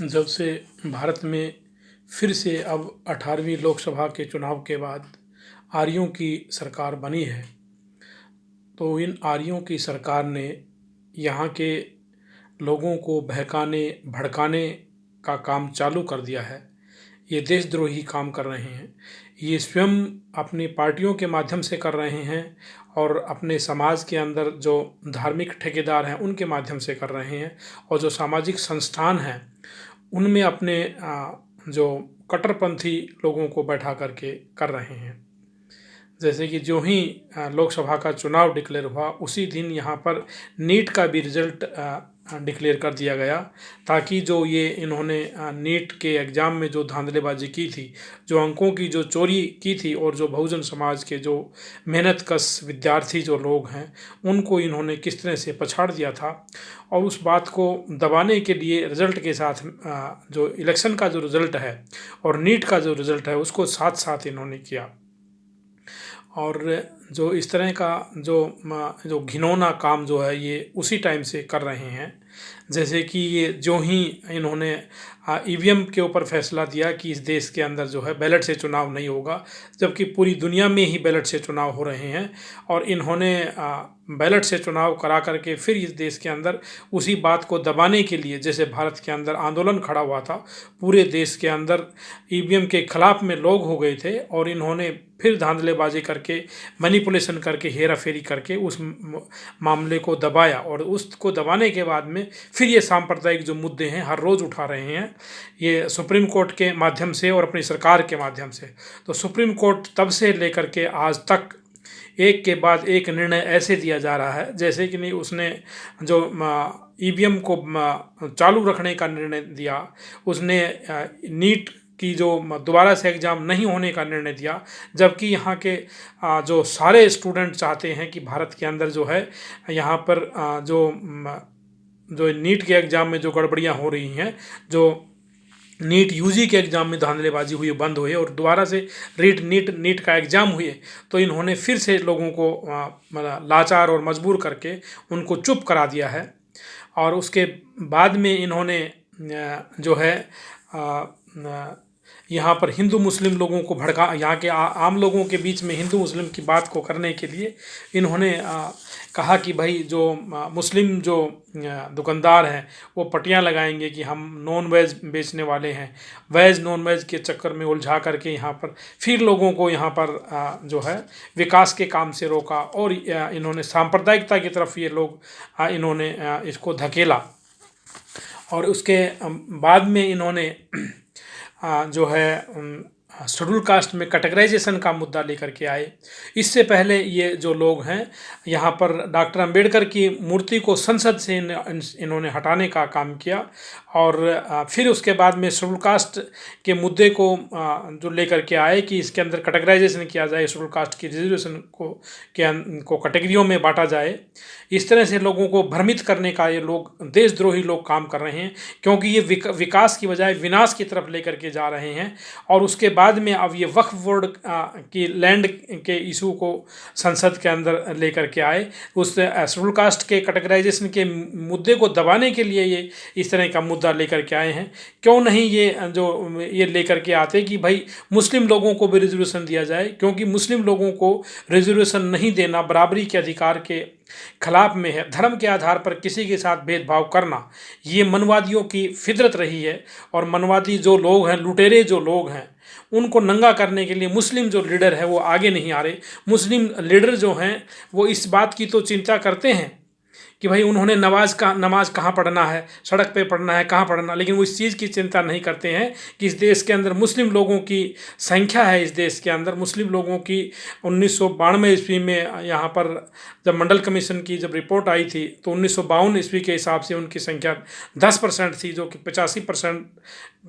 जब से भारत में फिर से अब 18वीं लोकसभा के चुनाव के बाद आर्यों की सरकार बनी है, तो इन आर्यों की सरकार ने यहाँ के लोगों को बहकाने भड़काने का काम चालू कर दिया है। ये देशद्रोही काम कर रहे हैं। ये स्वयं अपनी पार्टियों के माध्यम से कर रहे हैं और अपने समाज के अंदर जो धार्मिक ठेकेदार हैं उनके माध्यम से कर रहे हैं, और जो सामाजिक संस्थान हैं उनमें अपने जो कट्टरपंथी लोगों को बैठा करके कर रहे हैं। जैसे कि जो ही लोकसभा का चुनाव डिक्लेयर हुआ उसी दिन यहाँ पर नीट का भी रिजल्ट डिक्लेयर कर दिया गया, ताकि जो ये इन्होंने नीट के एग्ज़ाम में जो धांधलेबाजी की थी, जो अंकों की जो चोरी की थी, और जो बहुजन समाज के जो मेहनतकश विद्यार्थी जो लोग हैं उनको इन्होंने किस तरह से पछाड़ दिया था, और उस बात को दबाने के लिए रिज़ल्ट के साथ जो इलेक्शन का जो रिज़ल्ट है और नीट का जो रिज़ल्ट है उसको साथ साथ इन्होंने किया। और जो इस तरह का जो घिनौना काम जो है ये उसी टाइम से कर रहे हैं। जैसे कि ये जो ही इन्होंने ईवीएम के ऊपर फैसला दिया कि इस देश के अंदर जो है बैलेट से चुनाव नहीं होगा, जबकि पूरी दुनिया में ही बैलेट से चुनाव हो रहे हैं, और इन्होंने बैलेट से चुनाव करा करके फिर इस देश के अंदर उसी बात को दबाने के लिए, जैसे भारत के अंदर आंदोलन खड़ा हुआ था, पूरे देश के अंदर ईवीएम के खिलाफ में लोग हो गए थे, और इन्होंने फिर धांधलेबाजी करके मैनिपुलेशन करके हेरा फेरी करके उस मामले को दबाया, और उसको दबाने के बाद में फिर ये सांप्रदायिक जो मुद्दे हैं हर रोज़ उठा रहे हैं, ये सुप्रीम कोर्ट के माध्यम से और अपनी सरकार के माध्यम से। तो सुप्रीम कोर्ट तब से लेकर के आज तक एक के बाद एक निर्णय ऐसे दिया जा रहा है जैसे कि नहीं उसने जो ईवीएम को चालू रखने का निर्णय दिया, उसने नीट की जो दोबारा से एग्ज़ाम नहीं होने का निर्णय दिया, जबकि यहाँ के जो सारे स्टूडेंट चाहते हैं कि भारत के अंदर जो है यहाँ पर जो नीट के एग्ज़ाम में जो गड़बड़ियाँ हो रही हैं, जो नीट यूजी के एग्ज़ाम में धांधलेबाजी हुई बंद हुई और दोबारा से नीट का एग्ज़ाम हुए, तो इन्होंने फिर से लोगों को लाचार और मजबूर करके उनको चुप करा दिया है। और उसके बाद में इन्होंने जो है यहाँ पर हिंदू मुस्लिम लोगों को भड़का, यहाँ के आम लोगों के बीच में हिंदू मुस्लिम की बात को करने के लिए इन्होंने कहा कि भाई जो मुस्लिम जो दुकानदार हैं वो पटियां लगाएंगे कि हम नॉन वेज बेचने वाले हैं, वेज नॉन वेज के चक्कर में उलझा करके यहाँ पर फिर लोगों को यहाँ पर जो है विकास के काम से रोका, और इन्होंने सांप्रदायिकता की तरफ ये लोग इन्होंने इसको धकेला। और उसके बाद में इन्होंने जो है शेड्यूल कास्ट में कैटेगराइजेशन का मुद्दा लेकर के आए। इससे पहले ये जो लोग हैं यहाँ पर डॉक्टर अंबेडकर की मूर्ति को संसद से इन्होंने हटाने का काम किया, और फिर उसके बाद में शेड्यूल कास्ट के मुद्दे को जो लेकर के आए कि इसके अंदर कैटेगराइजेशन किया जाए, शेड्यूल कास्ट की रिजर्वेशन को कैटेगरियों में बांटा जाए। इस तरह से लोगों को भ्रमित करने का ये लोग देशद्रोही लोग काम कर रहे हैं, क्योंकि ये विकास की बजाय विनाश की तरफ लेकर के जा रहे हैं। और उसके बाद में अब ये वक्फ बोर्ड की लैंड के इशू को संसद के अंदर लेकर के आए, उस शेड्यूल कास्ट के कैटेगराइजेशन के मुद्दे को दबाने के लिए ये इस तरह का मुद्दा लेकर के आए हैं। क्यों नहीं ये लेकर के आते कि भाई मुस्लिम लोगों को भी रिजर्वेशन दिया जाए, क्योंकि मुस्लिम लोगों को रिजर्वेशन नहीं देना बराबरी के अधिकार के खिलाफ में है। धर्म के आधार पर किसी के साथ भेदभाव करना ये मनवादियों की फितरत रही है, और मनवादी जो लोग हैं, लुटेरे जो लोग हैं, उनको नंगा करने के लिए मुस्लिम जो लीडर है वो आगे नहीं आ रहे। मुस्लिम लीडर जो हैं वो इस बात की तो चिंता करते हैं कि भाई उन्होंने नमाज कहाँ पढ़ना है, सड़क पे पढ़ना है, कहाँ पढ़ना, लेकिन वो इस चीज़ की चिंता नहीं करते हैं कि इस देश के अंदर मुस्लिम लोगों की संख्या है। इस देश के अंदर मुस्लिम लोगों की 1992 ईस्वी में यहाँ पर जब मंडल कमीशन की जब रिपोर्ट आई थी तो 1952 ईस्वी के हिसाब से उनकी संख्या 10% थी, जो कि 85%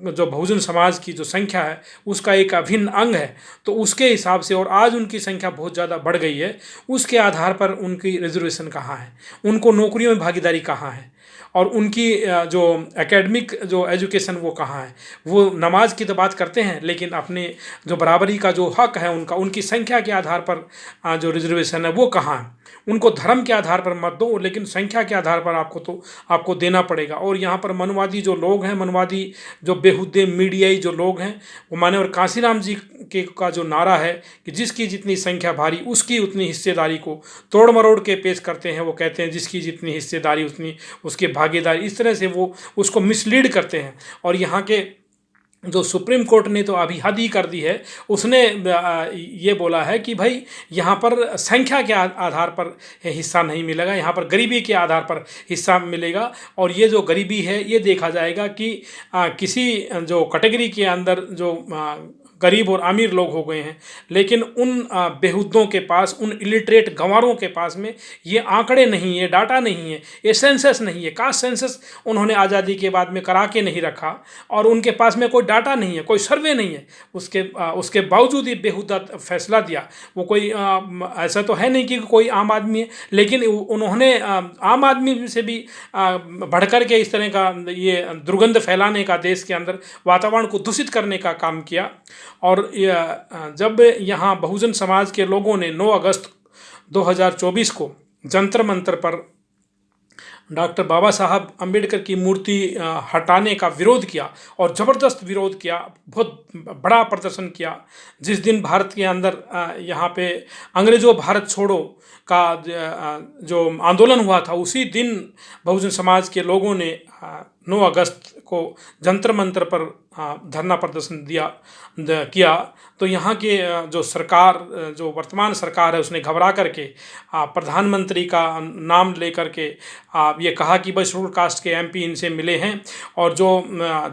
जो बहुजन समाज की जो संख्या है उसका एक अभिन्न अंग है। तो उसके हिसाब से, और आज उनकी संख्या बहुत ज़्यादा बढ़ गई है, उसके आधार पर उनकी रिजर्वेशन कहाँ है, उनको नौकरियों में भागीदारी कहाँ है, और उनकी जो एकेडमिक जो एजुकेशन वो कहाँ है। वो नमाज की तो बात करते हैं, लेकिन अपने जो बराबरी का जो हक है उनका, उनकी संख्या के आधार पर जो रिजर्वेशन है वो कहाँ है। उनको धर्म के आधार पर मत दो, लेकिन संख्या के आधार पर आपको देना पड़ेगा। और यहाँ पर मनवादी जो लोग हैं, मनवादी जो बेहुदे मीडियाई जो लोग हैं, वो माननीय कांशीराम जी के का जो नारा है कि जिसकी जितनी संख्या भारी उसकी उतनी हिस्सेदारी को तोड़ मरोड़ के पेश करते हैं। वो कहते हैं जिसकी जितनी हिस्सेदारी उतनी उसकी भागीदारी, इस तरह से वो उसको मिसलीड करते हैं। और यहाँ के जो सुप्रीम कोर्ट ने तो अभी हद ही कर दी है, उसने ये बोला है कि भाई यहाँ पर संख्या के आधार पर हिस्सा नहीं मिलेगा, यहाँ पर गरीबी के आधार पर हिस्सा मिलेगा। और ये जो गरीबी है ये देखा जाएगा कि किसी जो कैटेगरी के अंदर जो गरीब और अमीर लोग हो गए हैं, लेकिन उन बेहुदों के पास, उन इलिटरेट गंवारों के पास में ये आंकड़े नहीं है, डाटा नहीं है, ये सेंसस नहीं है। कास्ट सेंसस उन्होंने आज़ादी के बाद में करा के नहीं रखा और उनके पास में कोई डाटा नहीं है, कोई सर्वे नहीं है। उसके बावजूद ये बेहुदा फैसला दिया। वो कोई ऐसा तो है नहीं कि कोई आम आदमी है, लेकिन उन्होंने आम आदमी से भी बढ़ कर के इस तरह का ये दुर्गंध फैलाने का, देश के अंदर वातावरण को दूषित करने का काम किया। और जब यहाँ बहुजन समाज के लोगों ने 9 अगस्त 2024 को जंतर मंतर पर डॉक्टर बाबा साहब अम्बेडकर की मूर्ति हटाने का विरोध किया और ज़बरदस्त विरोध किया, बहुत बड़ा प्रदर्शन किया, जिस दिन भारत के अंदर यहाँ पे अंग्रेज़ों भारत छोड़ो का जो आंदोलन हुआ था, उसी दिन बहुजन समाज के लोगों ने 9 अगस्त को जंतर मंतर पर धरना प्रदर्शन किया। तो यहाँ के जो सरकार, जो वर्तमान सरकार है, उसने घबरा करके प्रधानमंत्री का नाम लेकर के ये कहा कि बस शेड्यूल कास्ट के एमपी इनसे मिले हैं, और जो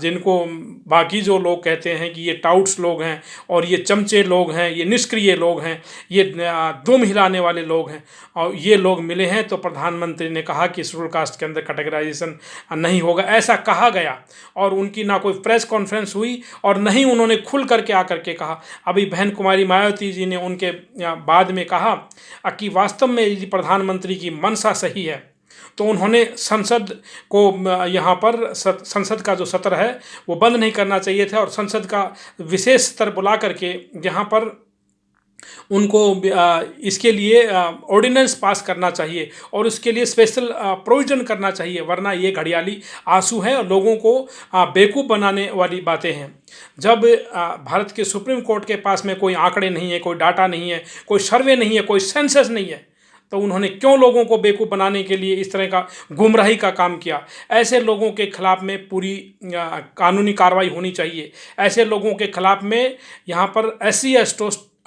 जिनको बाकी जो लोग कहते हैं कि ये टाउट्स लोग हैं और ये चमचे लोग हैं, ये निष्क्रिय लोग हैं, ये दुम हिलाने वाले लोग हैं, और ये लोग मिले हैं। तो प्रधानमंत्री ने कहा कि शेड्यूल कास्ट के अंदर कैटेगराइजेशन नहीं होगा, ऐसा कहा गया। और उनकी ना कोई प्रेस कॉन्फ्रेंस हुई और नहीं उन्होंने खुल करके आकर के कहा। अभी बहन कुमारी मायावती जी ने उनके बाद में कहा कि वास्तव में यदि प्रधानमंत्री की मंशा सही है तो उन्होंने संसद को यहाँ पर संसद का जो सत्र है वो बंद नहीं करना चाहिए था, और संसद का विशेष सत्र बुला करके यहाँ पर उनको इसके लिए ऑर्डिनेंस पास करना चाहिए और उसके लिए स्पेशल प्रोविज़न करना चाहिए, वरना ये घड़ियाली आंसू है और लोगों को बेवकूफ़ बनाने वाली बातें हैं। जब भारत के सुप्रीम कोर्ट के पास में कोई आंकड़े नहीं है, कोई डाटा नहीं है, कोई सर्वे नहीं है, कोई सेंसस नहीं है, तो उन्होंने क्यों लोगों को बेवकूफ़ बनाने के लिए इस तरह का गुमराही का काम किया। ऐसे लोगों के खिलाफ में पूरी कानूनी कार्रवाई होनी चाहिए। ऐसे लोगों के खिलाफ में यहाँ पर SC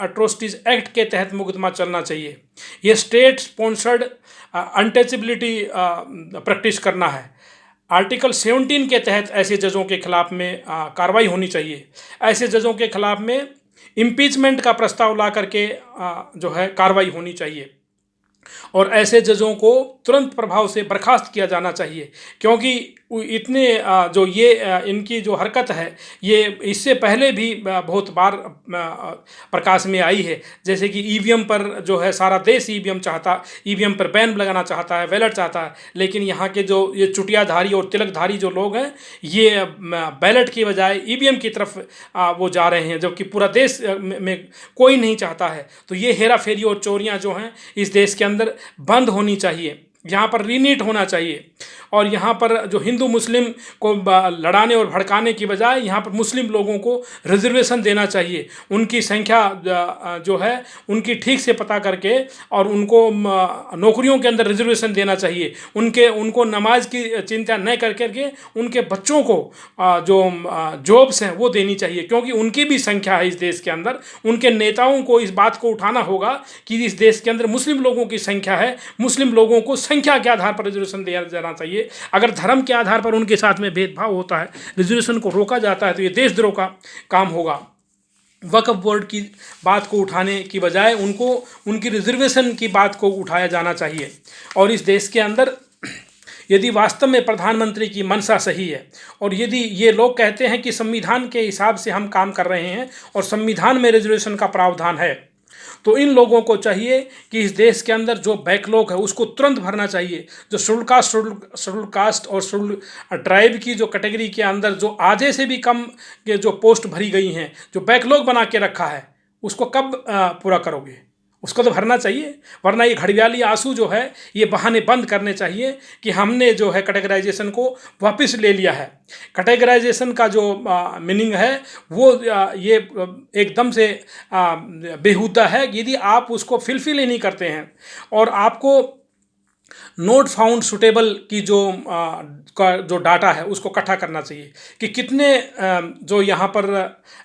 एट्रोसिटीज़ एक्ट के तहत मुकदमा चलना चाहिए। ये स्टेट स्पॉन्सर्ड अनटचेबिलिटी प्रैक्टिस करना है। आर्टिकल 17 के तहत ऐसे जजों के खिलाफ में कार्रवाई होनी चाहिए। ऐसे जजों के खिलाफ में इम्पीचमेंट का प्रस्ताव ला करके जो है कार्रवाई होनी चाहिए, और ऐसे जजों को तुरंत प्रभाव से बर्खास्त किया जाना चाहिए, क्योंकि इतने जो ये इनकी जो हरकत है ये इससे पहले भी बहुत बार प्रकाश में आई है। जैसे कि EVM पर जो है सारा देश EVM चाहता, EVM पर बैन लगाना चाहता है, बैलेट चाहता है, लेकिन यहाँ के जो ये चुटियाधारी और तिलकधारी जो लोग हैं ये बैलेट की बजाय EVM की तरफ वो जा रहे हैं, जबकि पूरा देश में कोई नहीं चाहता है। तो ये हेरा फेरी और चोरियाँ जो हैं इस देश के अंदर बंद होनी चाहिए, यहाँ पर रीनीट होना चाहिए। और यहाँ पर जो हिंदू मुस्लिम को लड़ाने और भड़काने की बजाय यहाँ पर मुस्लिम लोगों को रिजर्वेशन देना चाहिए। उनकी संख्या जो है उनकी ठीक से पता करके और उनको नौकरियों के अंदर रिजर्वेशन देना चाहिए। उनको नमाज की चिंता न कर करके उनके बच्चों को जो जॉब्स हैं वो देनी चाहिए, क्योंकि उनकी भी संख्या है इस देश के अंदर। उनके नेताओं को इस बात को उठाना होगा कि इस देश के अंदर मुस्लिम लोगों की संख्या है, मुस्लिम लोगों को संख्या के आधार पर रिजर्वेशन दिया जाना चाहिए। अगर धर्म के आधार पर उनके साथ में भेदभाव होता है, रिजर्वेशन को रोका जाता है, तो ये देशद्रोह का काम होगा। वक्फ बोर्ड की बात को उठाने की बजाय उनको उनकी रिजर्वेशन की बात को उठाया जाना चाहिए। और इस देश के अंदर यदि वास्तव में प्रधानमंत्री की मंशा सही है और यदि ये लोग कहते हैं कि संविधान के हिसाब से हम काम कर रहे हैं और संविधान में रिजर्वेशन का प्रावधान है, तो इन लोगों को चाहिए कि इस देश के अंदर जो बैकलॉग है उसको तुरंत भरना चाहिए। जो शेड्यूल कास्ट और शेड्यूल ट्राइब की जो कैटेगरी के अंदर जो आधे से भी कम के जो पोस्ट भरी गई हैं, जो बैकलॉग बना के रखा है, उसको कब पूरा करोगे? उसको तो भरना चाहिए। वरना ये घड़ियाली आंसू जो है ये बहाने बंद करने चाहिए कि हमने जो है कैटेगराइजेशन को वापस ले लिया है। कैटेगराइजेशन का जो मीनिंग है वो ये एकदम से बेहुदा है यदि आप उसको फिलफिल ही नहीं करते हैं। और आपको नोट फाउंड सुटेबल की का जो डाटा है उसको इकट्ठा करना चाहिए कि कितने जो यहाँ पर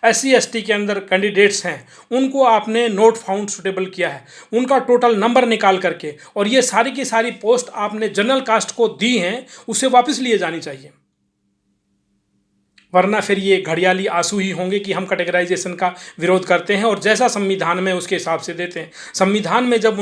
SC ST के अंदर कैंडिडेट्स हैं उनको आपने नोट फाउंड सुटेबल किया है, उनका टोटल नंबर निकाल करके, और ये सारी की सारी पोस्ट आपने जनरल कास्ट को दी हैं उसे वापस लिए जानी चाहिए। वरना फिर ये घड़ियाली आंसू ही होंगे कि हम कैटेगराइजेशन का विरोध करते हैं और जैसा संविधान में उसके हिसाब से देते हैं। संविधान में जब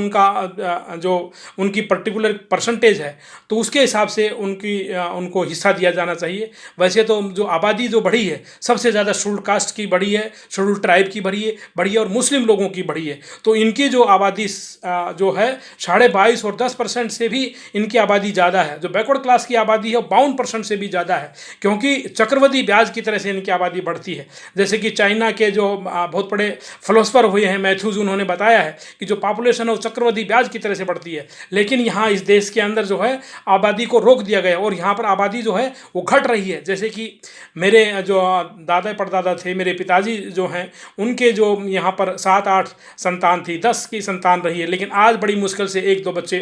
जो उनकी पर्टिकुलर परसेंटेज है तो उसके हिसाब से उनको हिस्सा दिया जाना चाहिए। वैसे तो जो आबादी जो बढ़ी है सबसे ज़्यादा शेड्यूल्ड कास्ट की बढ़ी है, शेड्यूल्ड ट्राइब की बढ़ी है और मुस्लिम लोगों की बढ़ी है। तो इनकी जो आबादी जो है 22.5 और 10% से भी इनकी आबादी ज़्यादा है। जो बैकवर्ड क्लास की आबादी है वो 52% से भी ज़्यादा है, क्योंकि चक्रवृद्धि ब्याज की तरह से इनकी आबादी बढ़ती है। जैसे कि चाइना के जो बहुत बड़े फिलोसफर हुए हैं मैथ्यूज, उन्होंने बताया है कि जो पॉपुलेशन है वो चक्रवृद्धि ब्याज की तरह से बढ़ती है। लेकिन यहाँ इस देश के अंदर जो है आबादी को रोक दिया गया और यहाँ पर आबादी जो है वो घट रही है। जैसे कि मेरे जो दादा परदादा थे, मेरे पिताजी जो हैं, उनके जो यहाँ पर 7-8 संतान थी, 10 की संतान रही है, लेकिन आज बड़ी मुश्किल से 1-2 बच्चे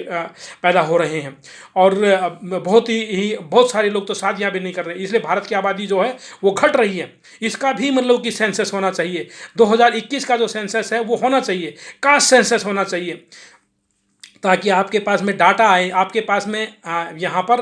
पैदा हो रहे हैं। और बहुत सारे लोग तो शादियाँ भी नहीं कर रहे, इसलिए भारत की आबादी जो है वो घट रही है। इसका भी मतलब कि सेंसस होना चाहिए। 2021 का जो सेंसस है वो होना चाहिए, कास्ट सेंसस होना चाहिए, ताकि आपके पास में डाटा आए, आपके पास में यहाँ पर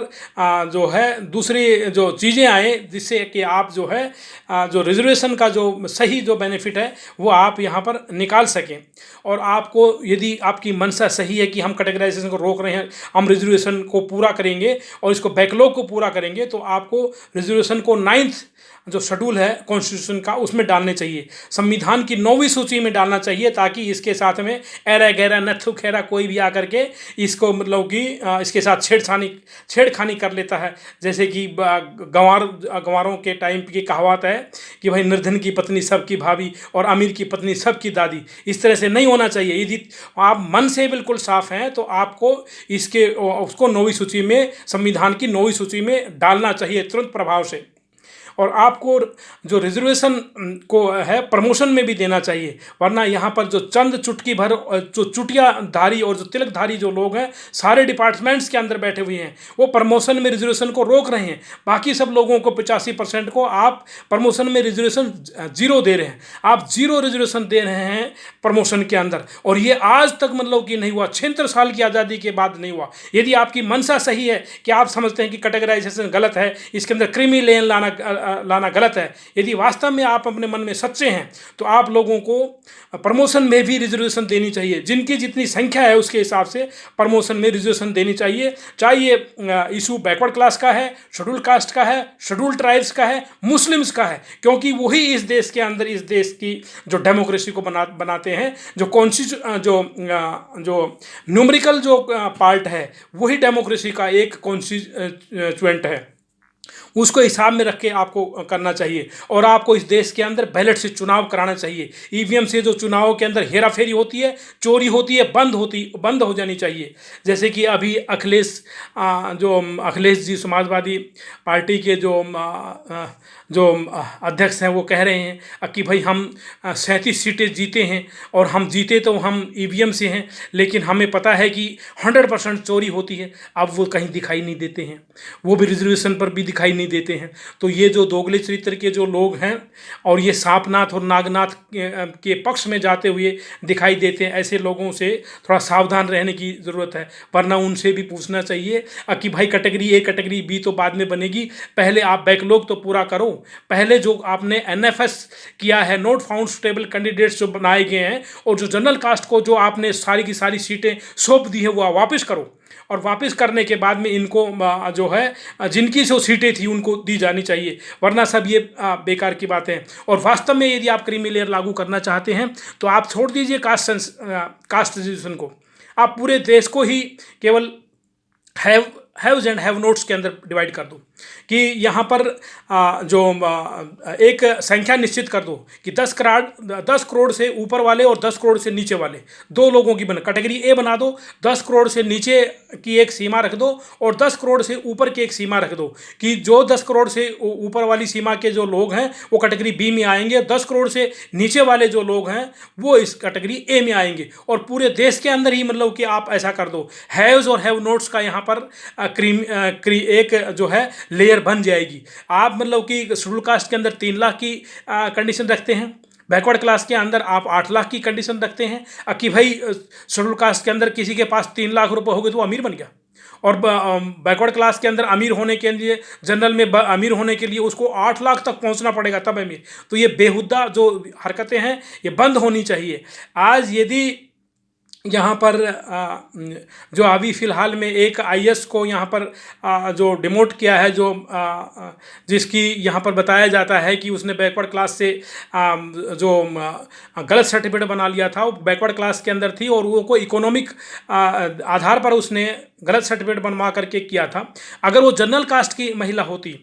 जो है दूसरी जो चीज़ें आए, जिससे कि आप जो है जो रिजर्वेशन का जो सही जो बेनिफिट है वो आप यहाँ पर निकाल सकें। और आपको यदि आपकी मंशा सही है कि हम कैटेगराइजेशन को रोक रहे हैं, हम रिजर्वेशन को पूरा करेंगे और इसको बैकलॉग को पूरा करेंगे, तो आपको रिजर्वेशन को 9th जो शेड्यूल है कॉन्स्टिट्यूशन का उसमें डालने चाहिए, संविधान की 9वीं सूची में डालना चाहिए, ताकि इसके साथ में एरा गैरा नथु खेरा कोई भी आकर के इसको मतलब कि इसके साथ छेड़खानी कर लेता है। जैसे कि गंवारों के टाइम की कहावत है कि भाई निर्धन की पत्नी सबकी भाभी और अमीर की पत्नी सबकी दादी। इस तरह से नहीं होना चाहिए। यदि आप मन से बिल्कुल साफ हैं तो आपको उसको 9वीं सूची में, संविधान की 9वीं सूची में डालना चाहिए तुरंत प्रभाव से। और आपको जो रिजर्वेशन को है प्रमोशन में भी देना चाहिए। वरना यहाँ पर जो चंद चुटकी भर जो चुटियाधारी और जो तिलकधारी जो लोग हैं सारे डिपार्टमेंट्स के अंदर बैठे हुए हैं, वो प्रमोशन में रिजर्वेशन को रोक रहे हैं। बाकी सब लोगों को 85% को आप प्रमोशन में रिजर्वेशन 0 दे रहे हैं। आप 0 रिजर्वेशन दे रहे हैं प्रमोशन के अंदर, और ये आज तक मतलब कि नहीं हुआ, 76 साल की आज़ादी के बाद नहीं हुआ। यदि आपकी मंशा सही है कि आप समझते हैं कि कैटेगराइजेशन गलत है, इसके अंदर क्रीमी लेन लाना गलत है, यदि वास्तव में आप अपने मन में सच्चे हैं तो आप लोगों को प्रमोशन में भी रिजर्वेशन देनी चाहिए। जिनकी जितनी संख्या है उसके हिसाब से प्रमोशन में रिजर्वेशन देनी चाहिए। चाहे ये इशू बैकवर्ड क्लास का है, शेड्यूल कास्ट का है, शेड्यूल ट्राइब्स का है, मुस्लिम्स का है, क्योंकि वही इस देश के अंदर इस देश की जो डेमोक्रेसी को बनाते हैं। जो न्यूमेरिकल जो पार्ट है वही डेमोक्रेसी का एक कॉन्स्टिट्यूएंट है, उसको हिसाब में रख के आपको करना चाहिए। और आपको इस देश के अंदर बैलेट से चुनाव कराना चाहिए। ईवीएम से जो चुनावों के अंदर हेराफेरी होती है, चोरी होती है, बंद हो जानी चाहिए। जैसे कि अभी अखिलेश जी समाजवादी पार्टी के जो अध्यक्ष हैं वो कह रहे हैं कि भाई हम 37 सीटें जीते हैं और हम जीते तो हम ईवीएम से हैं, लेकिन हमें पता है कि 100% चोरी होती है। अब वो कहीं दिखाई नहीं देते हैं, वो भी रिजर्वेशन पर भी दिखाई नहीं देते हैं। तो ये जो दोगले चरित्र के जो लोग हैं और ये सांपनाथ और नागनाथ के पक्ष में जाते हुए दिखाई देते हैं, ऐसे लोगों से थोड़ा सावधान रहने की ज़रूरत है। वरना उनसे भी पूछना चाहिए कि भाई कैटेगरी A कैटेगरी B तो बाद में बनेगी, पहले आप बैकलॉग तो पूरा करो। पहले जो आपने NFS किया है, नोट फाउंड सुटेबल कैंडिडेट्स जो बनाए गए हैं, और जो जनरल कास्ट को जो आपने सारी की सारी सीटें सौंप दी है वो वापस करो। और वापस करने के बाद में इनको जो है जिनकी जो सीटें थी उनको दी जानी चाहिए। वरना सब ये बेकार की बातें हैं। और वास्तव में यदि आप क्रीमी लेयर लागू करना चाहते हैं तो आप छोड़ दीजिए कास्ट रिजर्वेशन को, आप पूरे देश को ही केवल हैव्स एंड हैव नोट्स के अंदर डिवाइड कर दो। कि यहाँ पर एक संख्या निश्चित कर दो कि 10 करोड़ से ऊपर वाले और 10 करोड़ से नीचे वाले दो लोगों की कैटेगरी ए बना दो। 10 करोड़ से नीचे की एक सीमा रख दो और 10 करोड़ से ऊपर की एक सीमा रख दो कि जो 10 करोड़ से ऊपर वाली सीमा के जो लोग हैं वो कैटेगरी बी में आएंगे, 10 करोड़ से नीचे वाले जो लोग हैं वो इस कैटेगरी ए में आएंगे। और पूरे देश के अंदर ही मतलब कि आप ऐसा कर दो, हैव्स और हैव नोट्स का यहाँ पर एक जो है लेयर बन जाएगी। आप मतलब कि शेड्यूल कास्ट के अंदर 3 लाख की कंडीशन रखते हैं, बैकवर्ड क्लास के अंदर आप 8 लाख की कंडीशन रखते हैं कि भाई शेड्यूल कास्ट के अंदर किसी के पास 3 लाख रुपए हो गए तो वो अमीर बन गया। और बैकवर्ड क्लास के अंदर अमीर होने के लिए, जनरल में अमीर होने के लिए उसको 8 लाख तक पहुंचना पड़ेगा तब अमीर। तो ये बेहुदा जो हरकतें हैं ये बंद होनी चाहिए। आज यदि यहाँ पर जो अभी फ़िलहाल में एक आईएएस को यहाँ पर जो डिमोट किया है, जो जिसकी यहाँ पर बताया जाता है कि उसने बैकवर्ड क्लास से जो गलत सर्टिफिकेट बना लिया था, वो बैकवर्ड क्लास के अंदर थी और वो कोई इकोनॉमिक आधार पर उसने गलत सर्टिफिकेट बनवा करके किया था। अगर वो जनरल कास्ट की महिला होती,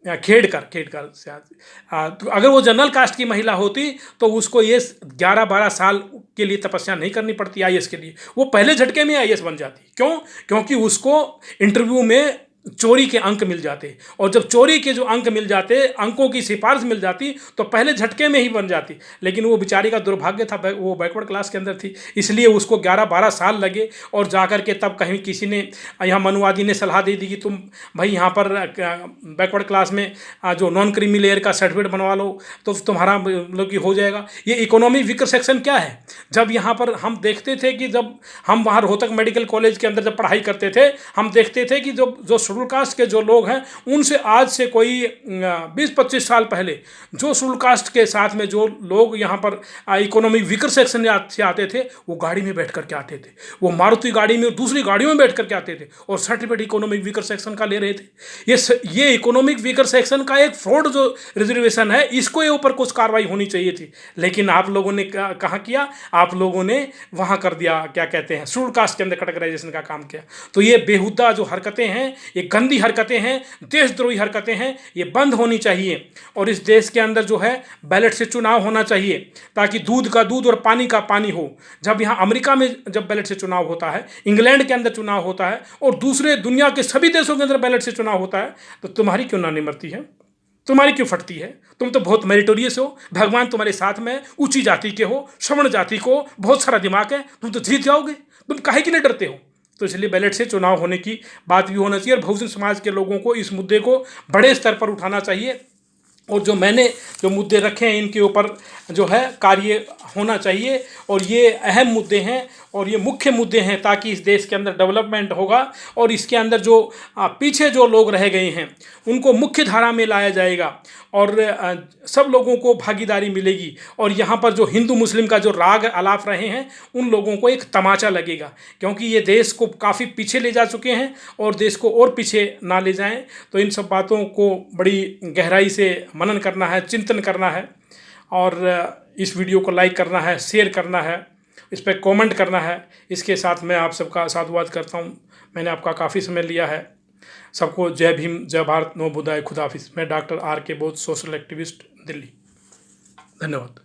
खेड़कर से तो अगर वो जनरल कास्ट की महिला होती तो उसको ये 11-12 साल के लिए तपस्या नहीं करनी पड़ती आईएएस के लिए, वो पहले झटके में आईएएस बन जाती। क्यों? क्योंकि उसको इंटरव्यू में चोरी के अंक मिल जाते, और जब चोरी के जो अंक मिल जाते, अंकों की सिफारिश मिल जाती, तो पहले झटके में ही बन जाती। लेकिन वो बेचारी का दुर्भाग्य था, वो बैकवर्ड क्लास के अंदर थी, इसलिए उसको 11-12 साल लगे। और जाकर के तब कहीं किसी ने, यहाँ मनुवादी ने सलाह दे दी कि तुम भाई यहाँ पर बैकवर्ड क्लास में जो नॉन क्रीमी लेयर का सर्टिफिकेट बनवा लो तो तुम्हारा मतलब कि हो जाएगा। ये इकोनॉमिक वीकर सेक्शन क्या है? जब यहाँ पर हम देखते थे कि जब हम वहाँ रोहतक मेडिकल कॉलेज के अंदर जब पढ़ाई करते थे, हम देखते थे कि जो शेड्यूल कास्ट के जो लोग हैं उनसे आज से कोई 20-25 साल पहले जो शेड्यूल कास्ट के साथ में जो लोग यहाँ पर इकोनॉमिक वीकर सेक्शन से आते थे, वो गाड़ी में बैठ करके आते थे, वो मारुति गाड़ी में, दूसरी गाड़ियों में बैठ करके आते थे और सर्टिफिकेट इकोनॉमिक वीकर सेक्शन का ले रहे थे। ये इकोनॉमिक वीकर सेक्शन का एक फ्रॉड जो रिजर्वेशन है, इसको ऊपर कुछ कार्रवाई होनी चाहिए थी। लेकिन आप लोगों ने कहाँ किया? आप लोगों ने वहाँ कर दिया, क्या कहते हैं, शेड्यूल कास्ट के अंदर कैटेगराइजेशन का काम किया। तो ये बेहुदा जो हरकतें हैं, ये गंदी हरकतें हैं, देशद्रोही हरकतें हैं, ये बंद होनी चाहिए। और इस देश के अंदर जो है बैलेट से चुनाव होना चाहिए, ताकि दूध का दूध और पानी का पानी हो। जब यहाँ अमेरिका में जब बैलेट से चुनाव होता है, इंग्लैंड के अंदर चुनाव होता है और दूसरे दुनिया के सभी देशों के अंदर बैलेट से चुनाव होता है, तो तुम्हारी क्यों ना निमरती है? तुम्हारी क्यों फटती है? तुम तो बहुत मेरिटोरियस हो, भगवान तुम्हारे साथ में, ऊंची जाति के हो, श्रवण जाति को बहुत सारा दिमाग है, तुम तो जीत जाओगे, तुम काहे के लिए डरते हो? तो इसलिए बैलेट से चुनाव होने की बात भी होना चाहिए और बहुजन समाज के लोगों को इस मुद्दे को बड़े स्तर पर उठाना चाहिए। और जो मैंने जो मुद्दे रखे हैं इनके ऊपर जो है कार्य होना चाहिए। और ये अहम मुद्दे हैं और ये मुख्य मुद्दे हैं, ताकि इस देश के अंदर डेवलपमेंट होगा और इसके अंदर जो पीछे जो लोग रह गए हैं उनको मुख्य धारा में लाया जाएगा और सब लोगों को भागीदारी मिलेगी। और यहाँ पर जो हिंदू मुस्लिम का जो राग अलाप रहे हैं उन लोगों को एक तमाचा लगेगा, क्योंकि ये देश को काफ़ी पीछे ले जा चुके हैं और देश को और पीछे ना ले जाएं। तो इन सब बातों को बड़ी गहराई से मनन करना है, चिंतन करना है और इस वीडियो को लाइक करना है, शेयर करना है, इस पर कमेंट करना है। इसके साथ मैं आप सबका साधुवाद करता हूँ। मैंने आपका काफ़ी समय लिया है। सबको जय भीम, जय भारत, नो बुधाय, खुदा हाफिज़। मैं डॉक्टर आर के बोध, सोशल एक्टिविस्ट, दिल्ली। धन्यवाद।